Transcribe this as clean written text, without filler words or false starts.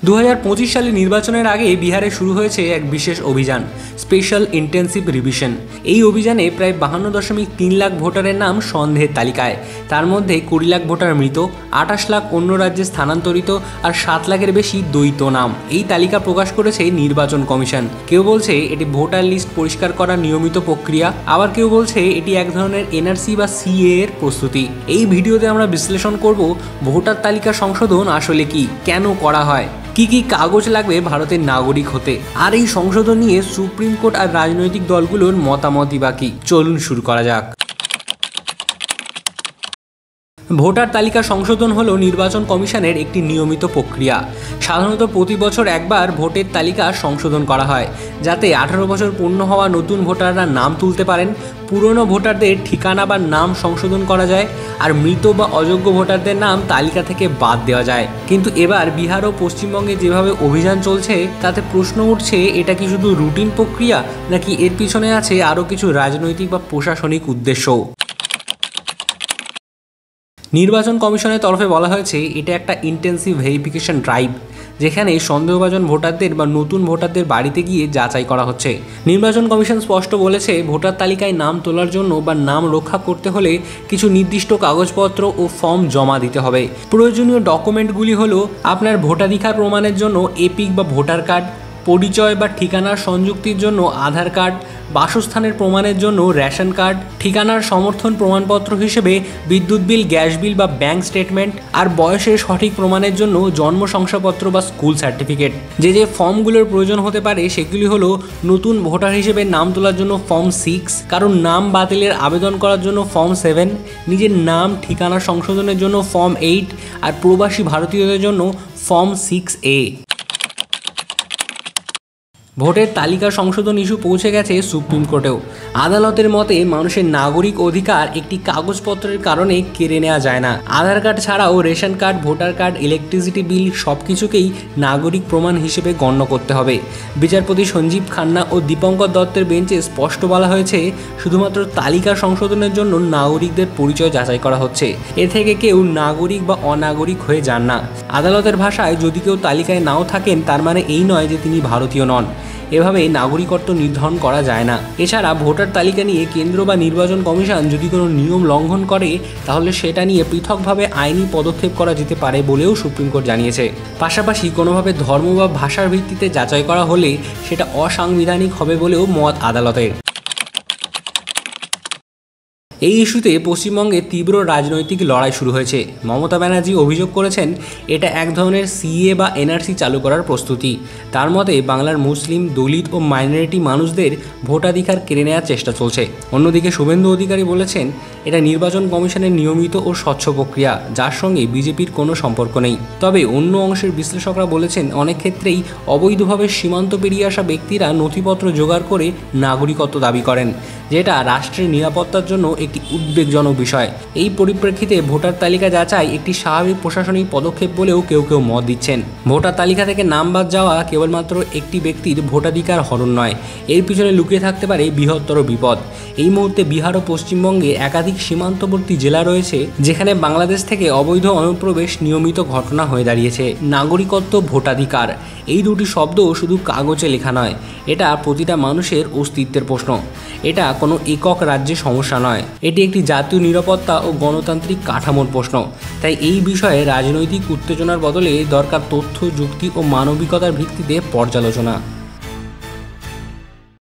2025 সালে নির্বাচনের আগে বিহারে শুরু হয়েছে এক বিশেষ অভিযান, স্পেশাল ইন্টেন্সিভ রিভিশন। এই অভিযানে প্রায় 52.3 লাখ ভোটারের নাম সন্দেহের তালিকায়। তার মধ্যে 20 লাখ ভোটার মৃত, 28 লাখ অন্য রাজ্যে স্থানান্তরিত আর 7 লাখের বেশি দ্বৈত নাম। এই তালিকা প্রকাশ করেছে নির্বাচন কমিশন। কেউ বলছে এটি ভোটার লিস্ট পরিষ্কার করার নিয়মিত প্রক্রিয়া, আবার কেউ বলছে এটি এক ধরনের এনআরসি বা সিএ এর প্রস্তুতি। এই ভিডিওতে আমরা বিশ্লেষণ করব ভোটার তালিকা সংশোধন আসলে কি, কেন করা হয়, কি কি কাগজ লাগবে ভারতের নাগরিক হতে, আর এই সংশোধন নিয়ে সুপ্রিম কোর্ট আর রাজনৈতিক দলগুলোর মতামতই বা কি। চলুন শুরু করা যাক। ভোটার তালিকা সংশোধন হলো নির্বাচন কমিশনের একটি নিয়মিত প্রক্রিয়া। সাধারণত প্রতি বছর একবার ভোটের তালিকা সংশোধন করা হয়, যাতে 18 বছর পূর্ণ হওয়া নতুন ভোটাররা নাম তুলতে পারেন, পুরনো ভোটারদের ঠিকানা বা নাম সংশোধন করা যায়, আর মৃত বা অযোগ্য ভোটারদের নাম তালিকা থেকে বাদ দেওয়া যায়। কিন্তু এবার বিহার ও পশ্চিমবঙ্গে যেভাবে অভিযান চলছে তাতে প্রশ্ন উঠছে, এটা কি শুধু রুটিন প্রক্রিয়া নাকি এর পিছনে আছে আরও কিছু রাজনৈতিক বা প্রশাসনিক উদ্দেশ্য। নির্বাচন কমিশনের তরফে বলা হয়েছে এটা একটা ইন্টেন্সিভ ভেরিফিকেশন ড্রাইভ, যেখানে সন্দেহভাজন ভোটারদের বা নতুন ভোটারদের বাড়িতে গিয়ে যাচাই করা হচ্ছে। নির্বাচন কমিশন স্পষ্ট বলেছে, ভোটার তালিকায় নাম তোলার জন্য বা নাম রক্ষা করতে হলে কিছু নির্দিষ্ট কাগজপত্র ও ফর্ম জমা দিতে হবে। প্রয়োজনীয় ডকুমেন্টগুলি হলো আপনার ভোটাধিকার প্রমাণের জন্য এপিক বা ভোটার কার্ড, পরিচয় বা ঠিকানার সংযুক্তির জন্য আধার কার্ড, বাসস্থানের প্রমাণের জন্য রেশন কার্ড, ঠিকানার সমর্থন প্রমাণপত্র হিসেবে বিদ্যুৎ বিল, গ্যাস বিল বা ব্যাংক স্টেটমেন্ট, আর বয়সের সঠিক প্রমাণের জন্য জন্ম শংসাপত্র বা স্কুল সার্টিফিকেট। যে ফর্মগুলোর প্রয়োজন হতে পারে সেগুলি হলো নতুন ভোটার হিসেবে নাম তোলার জন্য ফর্ম 6, কারণ নাম বাতিলের আবেদন করার জন্য ফর্ম 7, নিজের নাম ঠিকানা সংশোধনের জন্য ফর্ম 8 আর প্রবাসী ভারতীয়দের জন্য ফর্ম 6A। ভোটের তালিকা সংশোধন ইস্যু পৌঁছে গেছে সুপ্রিম কোর্টেও। আদালতের মতে মানুষের নাগরিক অধিকার একটি কাগজপত্রের কারণে কেড়ে নেওয়া যায় না। আধার কার্ড ছাড়াও ration card, voter card, electricity bill সব কিছুকেই নাগরিক প্রমাণ হিসেবে গণ্য করতে হবে। বিচারপতি সঞ্জীব খান্না ও দীপঙ্কর দত্তের বেঞ্চে স্পষ্ট বলা হয়েছে, শুধুমাত্র তালিকা সংশোধনের জন্য নাগরিকদের পরিচয় যাচাই করা হচ্ছে। এ থেকে কেউ নাগরিক বা অনাগরিক হয়ে যান না। আদালতের ভাষায়, যদি কেউ তালিকায় নাও থাকেন তার মানে এই নয় যে তিনি ভারতীয় নন। এভাবে নাগরিকত্ব নির্ধারণ করা যায় না। এছাড়া ভোটার তালিকা নিয়ে কেন্দ্র বা নির্বাচন কমিশন যদি কোনো নিয়ম লঙ্ঘন করে তাহলে সেটা নিয়ে পৃথকভাবে আইনি পদক্ষেপ করা যেতে পারে বলেও সুপ্রিম কোর্ট জানিয়েছে। পাশাপাশি কোনোভাবে ধর্ম বা ভাষার ভিত্তিতে যাচাই করা হলে সেটা অসাংবিধানিক হবে বলেও মত আদালতের। এই ইস্যুতে পশ্চিমবঙ্গে তীব্র রাজনৈতিক লড়াই শুরু হয়েছে। মমতা ব্যানার্জি অভিযোগ করেছেন এটা এক ধরনের সিএ বা এনআরসি চালু করার প্রস্তুতি। তার মতে বাংলার মুসলিম, দলিত ও মাইনরিটি মানুষদের ভোটাধিকার কেড়ে নেওয়ার চেষ্টা চলছে। অন্যদিকে শুভেন্দু অধিকারী বলেছেন এটা নির্বাচন কমিশনের নিয়মিত ও স্বচ্ছ প্রক্রিয়া, যার সঙ্গে বিজেপির কোনো সম্পর্ক নেই। তবে অন্য অংশের বিশ্লেষকরা বলেছেন অনেক ক্ষেত্রেই অবৈধভাবে সীমান্ত পেরিয়ে আসা ব্যক্তিরা নথিপত্র জোগাড় করে নাগরিকত্ব দাবি করেন, যেটা রাষ্ট্রের নিরাপত্তার জন্য একটি উদ্বেগজনক বিষয়। এই পরিপ্রেক্ষিতে ভোটার তালিকা যাচাই একটি স্বাভাবিক প্রশাসনিক পদক্ষেপ বলেও কেউ কেউ মত দিচ্ছেন। ভোটার তালিকা থেকে নাম বাদ যাওয়া কেবলমাত্র একটি ব্যক্তির ভোটাধিকার হরণ নয়, এর পিছনে লুকিয়ে থাকতে পারে বৃহত্তর বিপদ। এই মুহূর্তে বিহার ও পশ্চিমবঙ্গে একাধিক সীমান্তবর্তী জেলা রয়েছে যেখানে বাংলাদেশ থেকে অবৈধ অনুপ্রবেশ নিয়মিত ঘটনা হয়ে দাঁড়িয়েছে। নাগরিকত্ব, ভোটাধিকার, এই দুটি শব্দ শুধু কাগজে লেখা নয়, এটা প্রতিটা মানুষের অস্তিত্বের প্রশ্ন। এটা কোনো একক রাজ্যের সমস্যা নয়, এটি একটি জাতীয় নিরাপত্তা ও গণতান্ত্রিক কাঠামোর প্রশ্ন। তাই এই বিষয়ে রাজনৈতিক উত্তেজনার বদলে দরকার তথ্য, যুক্তি ও মানবিকতার ভিত্তিতে পর্যালোচনা।